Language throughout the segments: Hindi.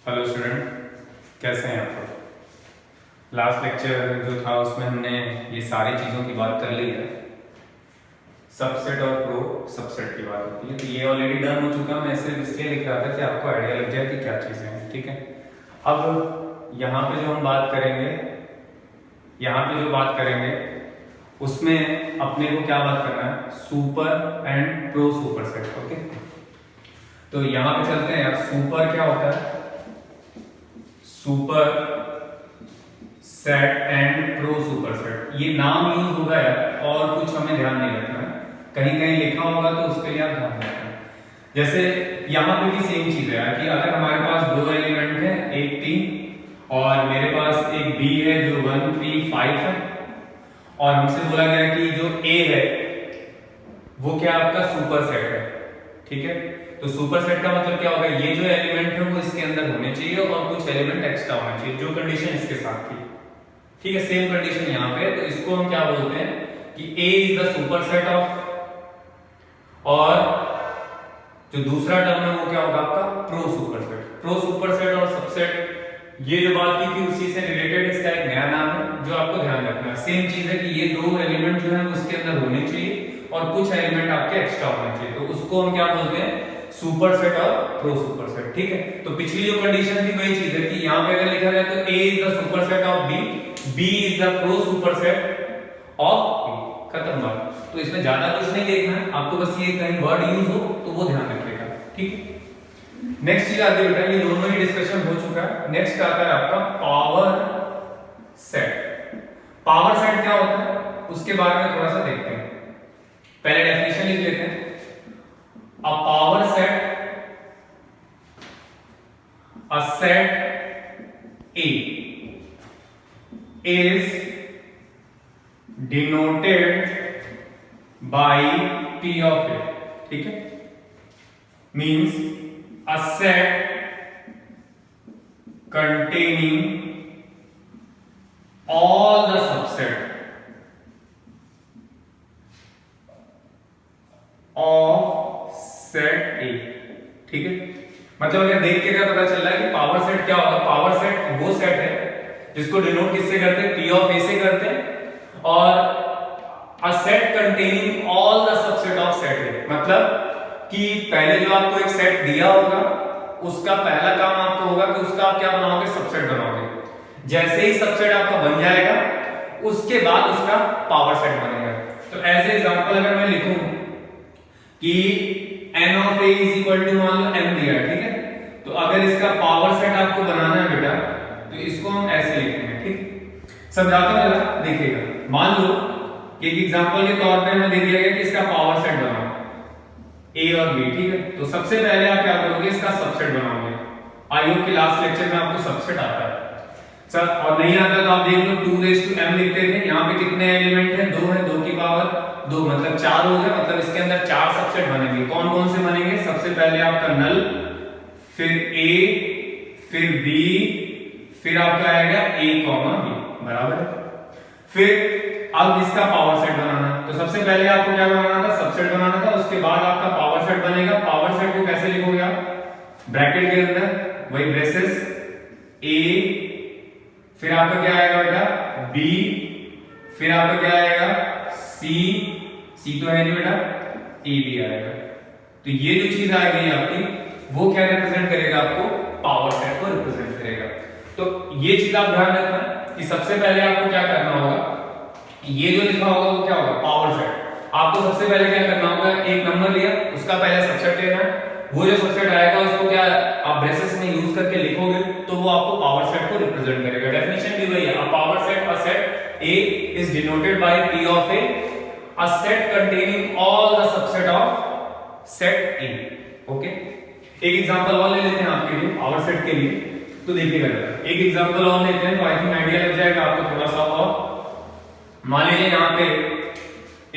हेलो स्टूडेंट, कैसे हैं आप लोग। लास्ट लेक्चर जो था उसमें हमने ये सारी चीज़ों की बात कर ली है। सबसेट और प्रो सबसेट की बात होती है, तो ये ऑलरेडी डन हो चुका। मैं सिर्फ इसलिए लिख रहा था कि आपको आइडिया लग जाए कि क्या चीज़ें हैं। ठीक है, अब यहाँ पे जो हम बात करेंगे, यहाँ पे जो बात करेंगे उसमें अपने को क्या बात करना है, super and pro super set. Okay, तो यहाँ पे चलते हैं यार। सुपर क्या होता है, super set and pro super set. ये नाम यूज होगा यार, और कुछ हमें ध्यान नहीं रखना है। कहीं कहीं लिखा होगा तो उसके लिए आप ध्यान रखना। जैसे यहाँ पे भी सेम चीज है कि अगर हमारे पास दो एलिमेंट है, एक 3 और मेरे पास एक बी है जो 1 3 5 है, और हमसे बोला गया कि जो ए है वो क्या आपका सुपर सेट है। ठीक है, तो सुपर सेट का मतलब क्या होगा, ये जो एलिमेंट है वो इसके अंदर होने चाहिए और कुछ एलिमेंट एक्स्ट्रा होना चाहिए, जो कंडीशन इसके साथ थी। ठीक है, सेम कंडीशन यहाँ पे, तो इसको हम क्या बोलते हैं कि A is the super set of, और जो दूसरा टर्म है वो क्या होगा आपका pro super set. Pro super set और सबसेट, ये जो बात की थी उसी से रिलेटेड इसका एक नया नाम है जो आपको ध्यान रखना है। सेम चीज है कि ये दो एलिमेंट जो है उसके अंदर होने चाहिए और कुछ एलिमेंट आपके एक्स्ट्रा होने चाहिए, तो उसको हम क्या बोलते हैं, सुपर सेट और प्रो सुपर सेट। ठीक है, तो पिछली जो कंडीशन थी वही चीज है कि यहाँ पे अगर लिखा जाए तो A is the super set of B, B is the pro super set of A। खत्म बात। तो इसमें ज्यादा कुछ नहीं देखना है आपको, बस ये कहीं वर्ड यूज हो तो वो ध्यान रखिएगा। ठीक है, नेक्स्ट चीज आती है बेटा, ये दोनों ही डिस्कशन हो चुका है। नेक्स्ट आता है आपका पावर सेट। पावर सेट क्या होता है उसके बारे में थोड़ा सा देखते हैं। पहले डेफिनेशन लिख लेते हैं। A power set, a set A is denoted by P of A. ठीक है, means a set containing all the subset of set ए। ठीक है, मतलब अगर देख के क्या पता चल रहा है कि पावर सेट क्या होगा। पावर सेट वो सेट है जिसको डिनोट किससे करते हैं, P ऑफ A से करते हैं, और a set containing all the subset of set ए, मतलब कि पहले जो आपको एक सेट दिया होगा उसका पहला काम आपको होगा कि उसका आप क्या बनाओगे, सबसेट बनाओगे। जैसे ही सबसेट आपका बन जाएगा उसके बाद उसका पावर सेट बनेगा। तो एज ए एग्जांपल अगर मैं लिखूं कि n of a is equal to, मान लो m दिया है, ठीक है, तो अगर इसका पावर सेट आपको बनाना है बेटा तो इसको हम ऐसे लिखेंगे। ठीक, समझाता हूं जरा, देखिएगा। मान लो कि एक एग्जांपल के तौर पे हमें दे दिया गया कि इसका पावर सेट बनाओ a और b। ठीक है, तो सबसे पहले आप क्या करोगे, इसका सबसेट बनाओगे। आई होप कि लास्ट लेक्चर में आपको सबसेट आता है सर, और नहीं आता तो आप देख लो 2m लिखते थे। यहाँ पे कितने एलिमेंट हैं, 2 है, 2 की पावर 2 मतलब 4 हो गया, मतलब इसके अंदर 4 सबसेट बनेंगे। कौन कौन से बनेंगे, सबसे पहले आपका नल, फिर A, फिर B, फिर आपका आएगा A, B, बराबर है। फिर अब इसका पावर सेट बनाना, तो सबसे पहले आपको क्या बनाना था, सबसेट बनाना था, उसके बाद आपका पावर सेट बनेगा। पावर सेट को कैसे लिखोगे आप, ब्रैकेट के अंदर वही ब्रेसेस A, फिर आपका क्या आएगा बेटा B, फिर आपका क्या आएगा C तो है नहीं बेटा, A भी आएगा। तो ये जो चीज आ गई आपकी वो क्या रिप्रेजेंट करेगा, आपको पावर सेट को रिप्रेजेंट करेगा। तो ये चीज आप ध्यान रखना कि सबसे पहले आपको क्या करना होगा, ये जो लिखा होगा वो क्या होगा, पावर सेट। आपको सबसे पहले क्या करना होगा, एक नंबर लिया, उसका पहले सबसेट लेना है। वो जो सबसेट आएगा उसको क्या आप ब्रेसेस में यूज करके लिखोगे तो वो आपको पावर सेट को रिप्रेजेंट करेगा। डेफिनेशन भी वही है, a power set, a set A is denoted by P of A set containing all the subset of set A। Okay, एक एग्जांपल और ले लेते हैं आपके लिए पावर सेट के लिए। तो देखिएगा एक एग्जांपल और लेते हैं तो आई थिंक आइडिया लग जाएगा आपको थोड़ा सा। और मान लीजिए यहाँ पे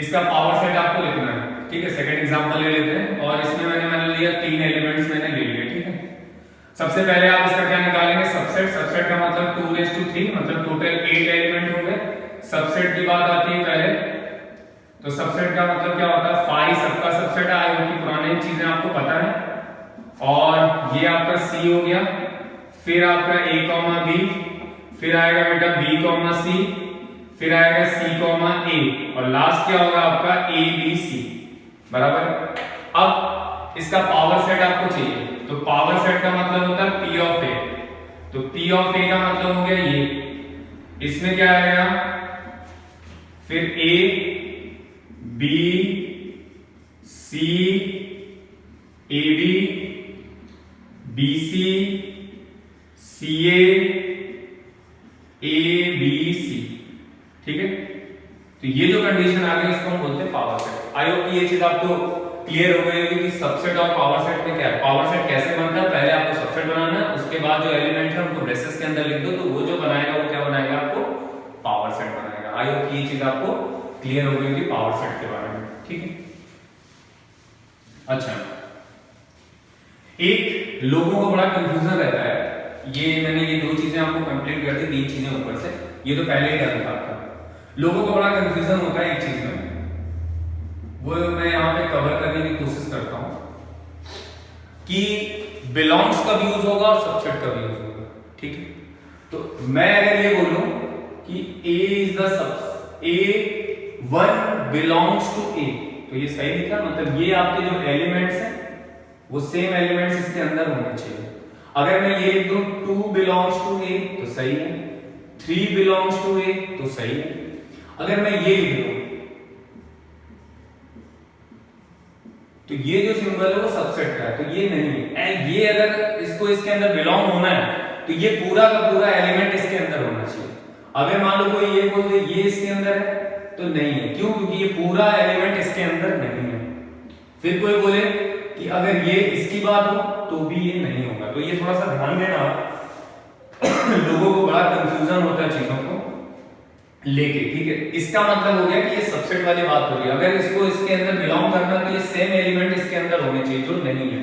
इसका पावर सेट आपको लिखना है। ठीक है, सेकंड एग्जांपल ले लेते हैं और इसमें मैंने लिया 3 एलिमेंट्स मैंने ले लिए। ठीक है, सबसे पहले आप इसका क्या निकालेंगे, सबसेट। सबसेट का मतलब 2 3 मतलब टोटल 8 एलिमेंट हो गए। सबसेट की बात आती है पहले, तो सबसेट का मतलब क्या होता है, 5 सबका सबसेट है, पुरानी चीजें आपको पता है। और ये आपका C हो गया, फिर आपका a कॉमा बी, फिर आएगा बेटा b कॉमा सी, फिर आएगा c कॉमा a, और लास्ट क्या होगा आपका a b c, बराबर। अब इसका पावर सेट आपको चाहिए, तो पावर सेट का मतलब होता है p ऑफ a, तो p ऑफ a का मतलब हो गया ये, इसमें क्या आएगा, फिर a b c a b b c c a a b c, ठीक है। तो ये जो कंडीशन आ गई इसको हम बोलते हैं पावर सेट। आई होप कि ये चीज आपको क्लियर हो गई होगी कि सबसेट और पावर सेट में क्या है, पावर सेट कैसे बनता है। पहले आपको सबसेट बनाना है, उसके बाद जो एलिमेंट है उनको ब्रेसेस के अंदर लिख दो, तो वो जो बनाएगा वो क्या बनाएगा, आपको पावर सेट बनाएगा। आई होप कि ये चीज आपको क्लियर हो गई होगी पावर सेट के बारे में, ठीक है। अच्छा, एक लोगों को बड़ा कंफ्यूजन रहता है, ये मैंने ये दो चीजें आपको कंप्लीट कर दी, तीन चीजें ऊपर से, ये तो पहले ही डन था आपका। लोगों को बड़ा कंफ्यूजन होता है एक चीज में, वो मैं यहाँ पे कवर करने की कोशिश करता हूं कि बिलोंग्स कब यूज होगा और सबसेट कब यूज होगा, ठीक है। तो मैं अगर ये बोलूं कि A is the sub, A1 belongs to A, तो ये सही लिखा, मतलब ये आपके जो एलिमेंट्स हैं वो सेम एलिमेंट्स इसके अंदर होने चाहिए। अगर मैं ये लिख दूं 2 बिलोंग्स टू A तो सही है, 3 बिलोंग्स टू A तो सही है। अगर मैं ये लिख दूं तो ये जो सिंबल है वो सबसेट का है, तो ये नहीं है। ये अगर इसको इसके अंदर बिलोंग होना है तो ये पूरा का पूरा एलिमेंट इसके अंदर होना चाहिए। अगर मान लो कोई ये बोल दे ये इसके अंदर है तो नहीं है, क्यों, क्योंकि ये पूरा एलिमेंट इसके अंदर नहीं है। फिर कोई बोले कि अगर ये इसकी बात हो तो भी ये नहीं होगा, तो ये थोड़ा सा ध्यान देना लोगों को बड़ा कंफ्यूजन होता है चीजों को लेके, ठीक है। इसका मतलब हो गया कि ये सबसेट वाली बात हो रही है, अगर इसको इसके अंदर बिलोंग करना तो ये सेम एलिमेंट इसके अंदर होने चाहिए, जो नहीं है।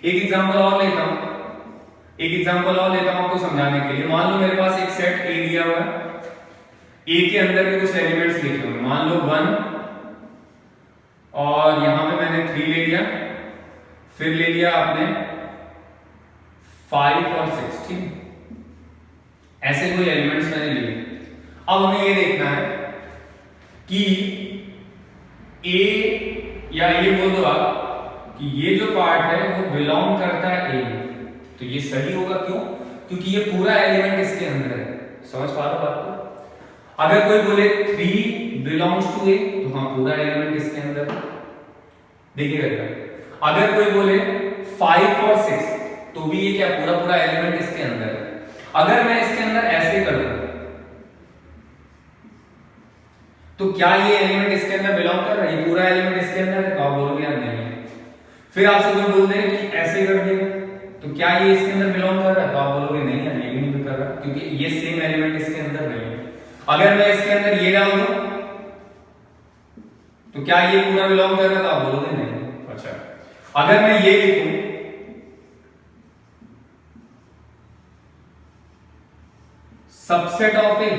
एक एग्जांपल और लेता हूं, आपको समझाने के लिए। मान लो मेरे पास एक सेट ए दिया हुआ है, ए के अंदर के कुछ एलिमेंट्स लिखे हुए, मान लो 1, और यहां पे मैंने 3 ले लिया, फिर ले लिया आपने 5 और 6, ठीक। ऐसे कोई एलिमेंट्स मैंने लिए। अब हमें ये देखना है कि ए, या ये बोल दो आप कि ये जो पार्ट है वो बिलोंग करता है ए में, तो ये सही होगा, क्यों, क्योंकि ये पूरा एलिमेंट इसके अंदर है। समझ पा रहे हो बात को। अगर कोई बोले 3 बिलोंग्स टू ए तो हाँ पूरा एलिमेंट इसके अंदर है, देखिएगा। अगर कोई बोले 5 और 6 तो भी ये क्या पूरा पूरा एलिमेंट इसके अंदर है। अगर मैं इसके अंदर ऐसे कर दूं तो क्या ये एलिमेंट इसके अंदर बिलोंग कर रहा है, ये पूरा एलिमेंट इसके अंदर है, तो आप बोलोगे यार नहीं है। फिर आपसे कोई बोल दे कि ऐसे कर दिया तो क्या ये इसके अंदर बिलोंग कर रहा है, तो आप बोलोगे नहीं यार ये भी नहीं कर रहा, क्योंकि ये सेम एलिमेंट इसके अंदर नहीं है। अगर मैं इसके अंदर ये डाल दूं तो क्या ये पूरा बिलोंग कर रहा है, तो आप बोलोगे नहीं। अच्छा, अगर मैं ये लिखूं सबसेट ऑफ ए,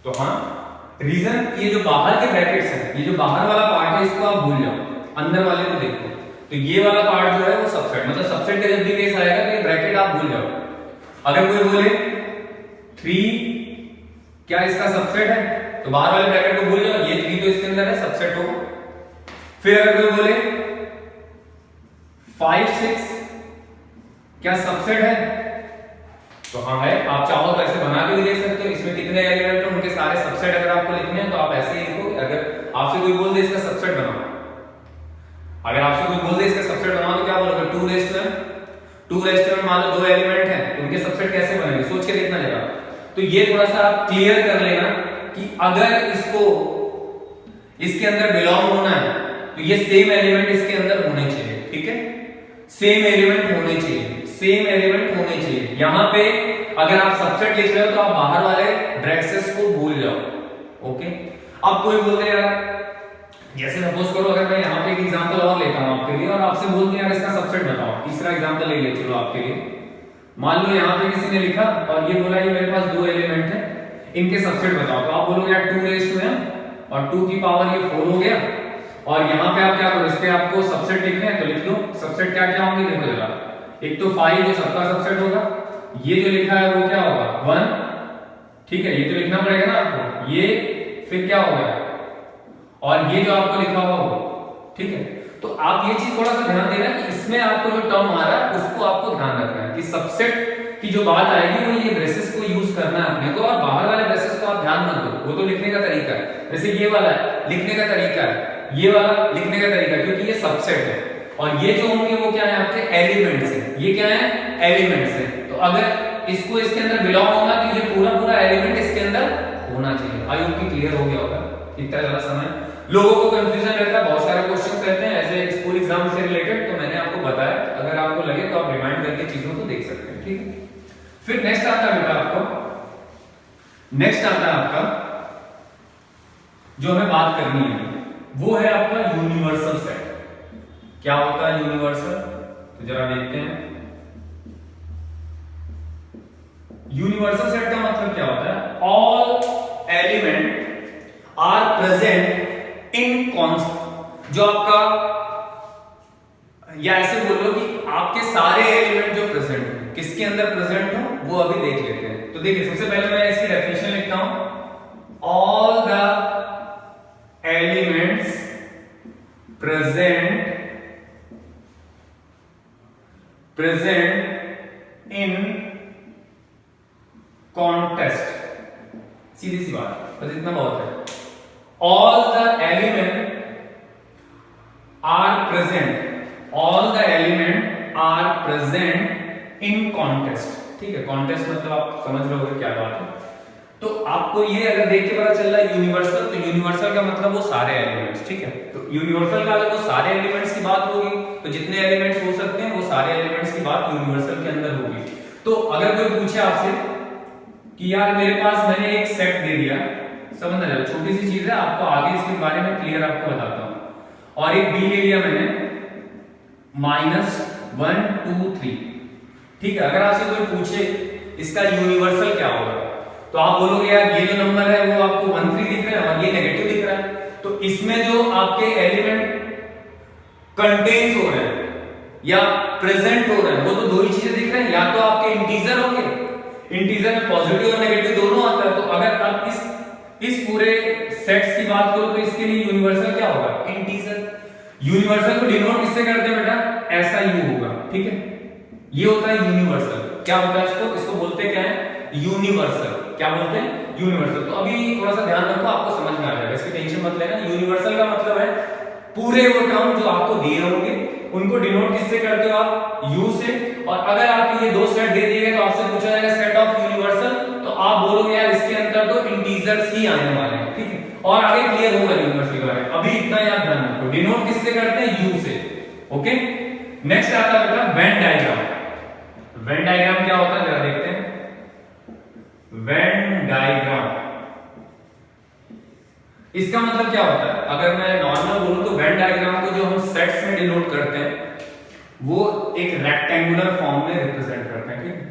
तो हाँ, रीजन ये जो बाहर के ब्रैकेट्स हैं, ये जो बाहर वाला पार्ट है इसको आप भूल जाओ, अंदर वाले को देखो, तो ये वाला पार्ट जो है वो सबसेट, मतलब सबसेट का जब भी केस आएगा तो ये ब्रैकेट आप भूल जाओ। अगर कोई बोले 3 क्या इसका सबसेट है, तो बाहर वाले ब्रैकेट को भूल जाओ, ये 3 तो इसके अंदर है, सबसेट होगा। फिर अगर कोई बोले 5 6 क्या सबसेट है, तो हाँ है। आप चाहो तो ऐसे बना के भी देख सकते हो, इसमें कितने एलिमेंट हैं उनके सारे सबसेट अगर आपको लिखने हैं तो आप ऐसे ही लिखो। अगर आपसे कोई बोल दे इसका सबसेट बनाओ, अगर आपसे कोई बोल दे इसका सबसेट बनाओ तो क्या बोलोगे, 2 रेज़ टू m मान लो 2 एलिमेंट हैं, उनके सबसेट कैसे बनेंगे, सोच के देखना जरा। तो ये थोड़ा सा आप क्लियर कर लेना कि अगर इसको इसके अंदर बिलोंग होना है तो ये सेम एलिमेंट इसके अंदर होने चाहिए, ठीक है। सेम एलिमेंट होने चाहिए, यहां पे अगर आप सबसेट लिख रहे हो तो आप बाहर वाले ब्रैकेट्स को भूल जाओ, ओके। अब कोई बोल दे यार, जैसे सपोज करो अगर मैं यहाँ पे एक एग्जांपल और लेता हूँ आपके लिए और आपसे बोल दूं यार इसका सबसेट बताओ, तीसरा एग्जांपल ले ले चलो आपके लिए। मान लो यहाँ पे किसी ने लिखा और ये बोला ये मेरे पास 2 एलिमेंट है, इनके सबसेट बताओ, तो आप बोलोगे यार 2 रेज़ टू m और 2 की पावर ये 4 हो गया, और यहाँ पे आप क्या करो, इस पे आपको सबसेट लिखने हैं तो लिख लो। सबसेट क्या क्या होंगे देखो जरा, एक तो 5 जो सबका सबसेट होगा, ये जो लिखा है वो क्या होगा 1, ठीक है, ये तो लिखना पड़ेगा ना आपको, ये फिर क्या होगा और ये जो आपको लिखा हुआ वो, ठीक है। तो आप ये चीज थोड़ा सा ध्यान देना कि इसमें आपको जो टर्म आ रहा है उसको आपको ध्यान रखना है कि सबसेट की जो बात आएगी वो ये ब्रेसेस को यूज करना है अपने को, और बाहर वाले ब्रेसेस को आप ध्यान मत दो, वो तो लिखने का तरीका है। जैसे ये वाला है लिखने का तरीका है, ये वाला लिखने का तरीका, क्योंकि ये सबसेट है, और ये जो होंगे वो क्या है आपके एलिमेंट्स है, ये क्या है एलिमेंट्स है। तो अगर इसको इसके अंदर बिलोंग होगा तो ये पूरा पूरा एलिमेंट इसके अंदर होना चाहिए। आई होप कि क्लियर हो गया होगा। इतना ज्यादा समय लोगों को कंफ्यूजन रहता है, बहुत सारे क्वेश्चंस रहते हैं ऐसे स्कूल एग्जाम से रिलेटेड, तो मैंने आपको बताया, अगर आपको लगे तो आप रिमाइंड करके चीजों को देख सकते हैं, ठीक है। फिर नेक्स्ट आता है बेटा आपको, नेक्स्ट आता है आपका जो हमें बात करनी है वो है आपका यूनिवर्सल सेट। क्या होता है यूनिवर्सल, तो जरा देखते हैं। यूनिवर्सल सेट का मतलब क्या होता है, all element are present in const, जो आपका, या ऐसे बोलो कि आपके सारे एलिमेंट जो प्रेजेंट हो, किसके अंदर प्रेजेंट हो वो अभी देख लेते हैं। तो देखिए सबसे पहले मैं इसकी डेफिनेशन लिखता हूं, all the elements present in contest, सीधी सी बात, बस इतना बहुत है। All the element are present, all the element are present in contest, ठीक है। कॉन्टेस्ट मतलब आप समझ रहे होंगे क्या बात है। तो आपको ये अगर देख के पता चल रहा है यूनिवर्सल, तो यूनिवर्सल का मतलब वो सारे एलिमेंट्स, ठीक है। तो यूनिवर्सल का अगर वो सारे एलिमेंट्स की बात होगी तो जितने एलिमेंट्स हो सकते हैं वो सारे एलिमेंट्स की बात यूनिवर्सल के अंदर होगी। तो अगर कोई पूछे आपसे कि यार मेरे पास मैंने एक सेट दे दिया, समझना जरा, छोटी सी चीज है, आपको आगे इसके बारे में क्लियर आपको बताता हूं, और एक बी ले लिया मैंने -1 2 3, ठीक है। अगर आपसे कोई पूछे इसका यूनिवर्सल क्या होगा, तो आप बोलोगे यार ये जो नंबर है वो आपको 1 3 दिख रहा है और ये नेगेटिव दिख रहा है, तो इसमें जो आपके एलिमेंट कंटेन्स हो रहे हैं या प्रेजेंट हो रहे हैं वो तो दो ही चीजें दिख रहे हैं, या तो आपके इंटीजर होंगे, इंटीजर में पॉजिटिव और नेगेटिव दोनों आता है। तो अगर आप इस पूरे सेट्स की बात करो तो इसके लिए यूनिवर्सल क्या होगा, इंटीजर। यूनिवर्सल को डिनोट किससे करते हैं बेटा, ऐसा यू होगा, ठीक है। ये होता है यूनिवर्सल। क्या होता है इसको बोलते क्या है, यूनिवर्सल। क्या बोलते हैं, यूनिवर्सल। तो अभी थोड़ा सा ध्यान रखो, आपको समझ में आ जाएगा, इसकी टेंशन मत लेना। यूनिवर्सल का मतलब है पूरे वो टर्म जो आपको दिए होंगे उनको डिनोट किससे करते हो आप, यू से। और अगर आपको ये दो सेट दे दिए गए तो आपसे पूछा जाएगा सेट ऑफ यूनिवर्सल, तो आप बोलोगे यार इसके अंदर तो इंटीजर्स ही आने वाले हैं, ठीक है। और आगे क्लियर होगा यूनिवर्सल के बारे में, अभी इतना याद ध्यान रखो, डिनोट किससे करते हैं, यू से, ओके। नेक्स्ट आता है बेटा वेन डायग्राम। वेन डायग्राम क्या होता है जरा देखते हैं। वेन डायग्राम इसका मतलब क्या होता है, अगर मैं नॉर्मल बोलूं तो वेन डायग्राम को जो हम सेट्स में डिनोट करते हैं वो एक रेक्टेंगुलर फॉर्म में रिप्रेजेंट करते हैं, ठीक है।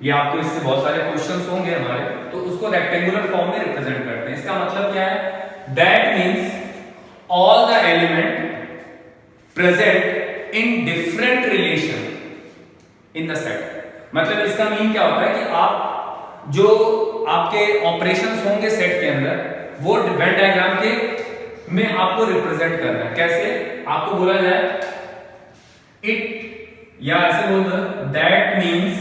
ये आपको इससे बहुत सारे क्वेश्चंस होंगे हमारे, तो उसको रेक्टेंगुलर फॉर्म में रिप्रेजेंट करते हैं। इसका मतलब क्या है, that means all the element present in different relation in the set. मतलब इसका मीन क्या होता है कि आप जो आपके ऑपरेशंस होंगे सेट के अंदर वो वेन डायग्राम के में आपको रिप्रेजेंट करना है। कैसे, आपको बोला जाए इट, या ऐसे बोल दो that means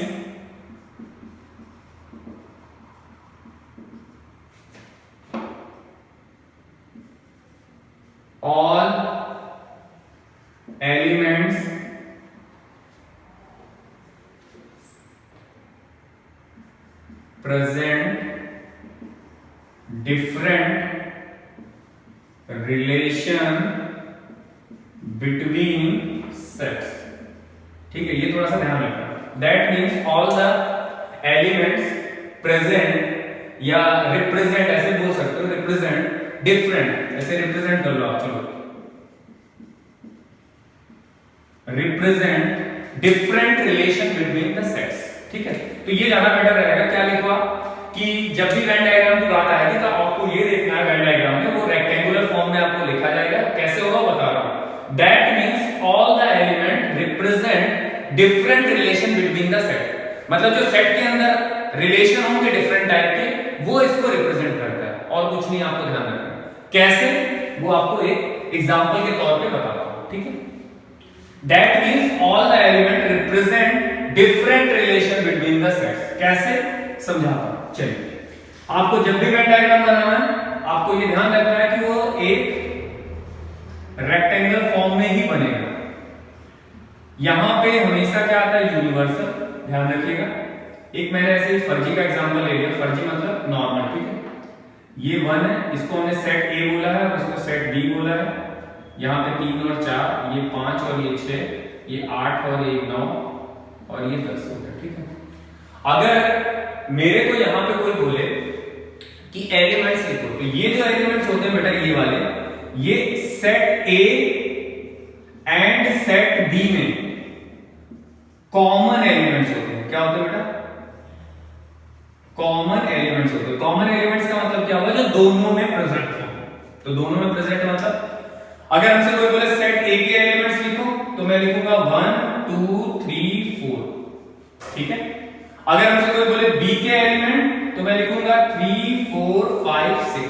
all elements present different relation between sets, ठीक है। ये थोड़ा सा ध्यान रखना, that means all the elements present या represent ऐसे बोल सकते हो, represent different, ऐसे represent कर लो आप, चलो represent different relation between the sets, ठीक है। तो ये ज्यादा बेटर रहेगा। क्या लिखवा कि जब भी वेन डायग्राम की बात आएगी तो आपको ये देखना है वेन डायग्राम में वो रेक्टेंगुलर फॉर्म में आपको लिखा जाएगा। कैसे होगा बता रहा हूं, that means all the element represent different relation between the set. मतलब जो सेट के अंदर रिलेशन होंगे डिफरेंट टाइप के, वो इसको रिप्रेजेंट करता है, और कुछ नहीं, आपको ध्यान रखना है। कैसे, वो आपको एक एग्जांपल के तौर पे बताता हूं, ठीक है। That means all the element represent different relation between the sets. कैसे, समझाता हूं, चलिए। आपको जब भी वेन डायग्राम बनाना है, आपको ये ध्यान रखना है कि वो एक रेक्टेंगल फॉर्म में ही बनेगा। यहां पे हमेशा क्या आता है, यूनिवर्सल, ध्यान रखिएगा। एक मैंने ऐसे ही फर्जी का एग्जांपल ले लिया, फर्जी मतलब नॉर्मल, ठीक है। ये 1 है, इसको हमने सेट ए बोला है और इसको सेट बी बोला है। यहाँ पे 3 और 4, ये 5 और ये 6, ये 8 और ये 9 और ये 10 हो गया, ठीक है। अगर मेरे को यहाँ पे कोई बोले कि एलिमेंट्स लिखो, तो ये जो एलिमेंट्स होते हैं बेटा, ये वाले, ये set A and set B में कॉमन एलिमेंट्स होते हैं। क्या होते हैं बेटा, कॉमन एलिमेंट्स होते हैं। कॉमन एलिमेंट्स का मतलब क्या होगा, जो दोनों में प्रेजेंट हो। तो दोनों में प्रेजेंट मतलब, अगर हमसे कोई बोले सेट ए के एलिमेंट्स लिखो, तो मैं लिखूंगा 1 2 3 4, ठीक है। अगर हमसे कोई बोले बी के एलिमेंट, तो मैं लिखूंगा 3 4 5 6,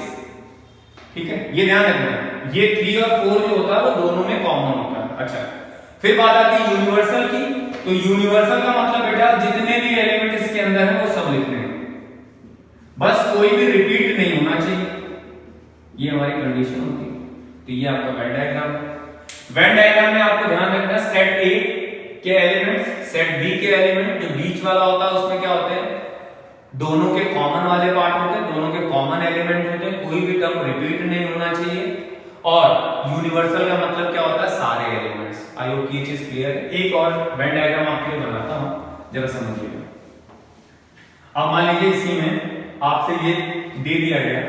ठीक है। ये ध्यान रखना, ये 3 और 4 जो होता है वो दोनों में कॉमन होता है। अच्छा, फिर बात आती है यूनिवर्सल की। तो यूनिवर्सल का मतलब बेटा, जितने भी एलिमेंट इसके अंदर है वो सब लिखने हैं, बस कोई भी रिपीट नहीं होना चाहिए, ये हमारी कंडीशन होती है। तो ये आपका वेन डायग्राम। वेन डायग्राम में आपको ध्यान रखना, सेट ए के एलिमेंट्स, सेट बी के एलिमेंट, जो बीच वाला होता है उसमें क्या होते हैं, दोनों के कॉमन वाले पार्ट होते हैं, दोनों के कॉमन एलिमेंट होते हैं, कोई भी टर्म रिपीट नहीं होना चाहिए। और यूनिवर्सल का मतलब क्या होता है, सारे एलिमेंट्स। आई होप ये चीज क्लियर है। एक और वेन डायग्राम आपके लिए बनाता हूं, जरा समझिएगा। अब मान लीजिए इसी में आपसे ये दे दिया गया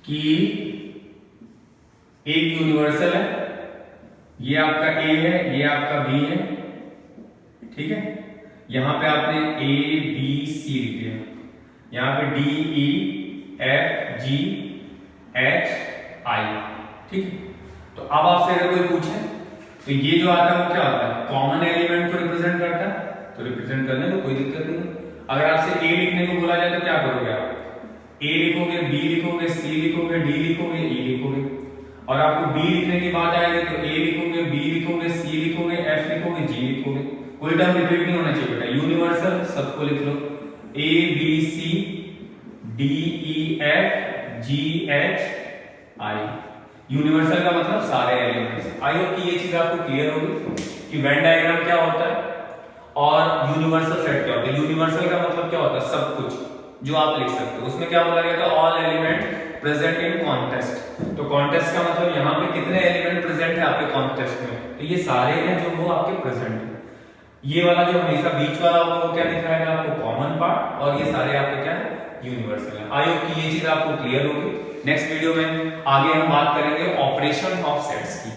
कि एक यूनिवर्सल है, ये आपका ए है, ये आपका बी है, ठीक है। यहां पे आपने ए बी सी लिख दिया, यहां पे D E F G H आई, ठीक है। तो अब आपसे अगर कोई पूछे, तो ये जो आता है वो क्या होता है, कॉमन एलिमेंट को रिप्रेजेंट करता है, तो रिप्रेजेंट करने में कोई दिक्कत नहीं। अगर आपसे ए लिखने को बोला जाए तो क्या करोगे आप, ए लिखोगे, बी लिखोगे, सी लिखोगे, डी लिखोगे, ई लिखोगे। और आपको बी लिखने की बात आएगी तो ए लिखोगे, बी लिखोगे, सी लिखोगे, एफ लिखोगे, जी लिखोगे। कोई टर्म रिपीट नहीं होना चाहिए बेटा। यूनिवर्सल सबको लिख लो, A B C D E F G H I. Universal का मतलब सारे एलिमेंट्स। आई होप कि ये चीज आपको क्लियर होगी कि वेन डायग्राम क्या होता है और यूनिवर्सल सेट क्या होता है। यूनिवर्सल का मतलब क्या होता है, सब कुछ जो आप लिख सकते हो। उसमें क्या बोला गया था, all element present in contest. तो कॉन्टेस्ट का मतलब यहाँ पे कितने एलिमेंट प्रेजेंट है आपके कॉन्टेस्ट में, तो ये सारे हैं जो वो आपके प्रेजेंट है। ये वाला जो हमेशा बीच वाला होगा वो क्या दिखाएगा आपको, कॉमन पार्ट, और ये सारे आपके क्या है, यूनिवर्सल है। आई होप कि ये चीज आपको क्लियर होगी। नेक्स्ट वीडियो में आगे हम बात करेंगे ऑपरेशन ऑफ सेट्स की।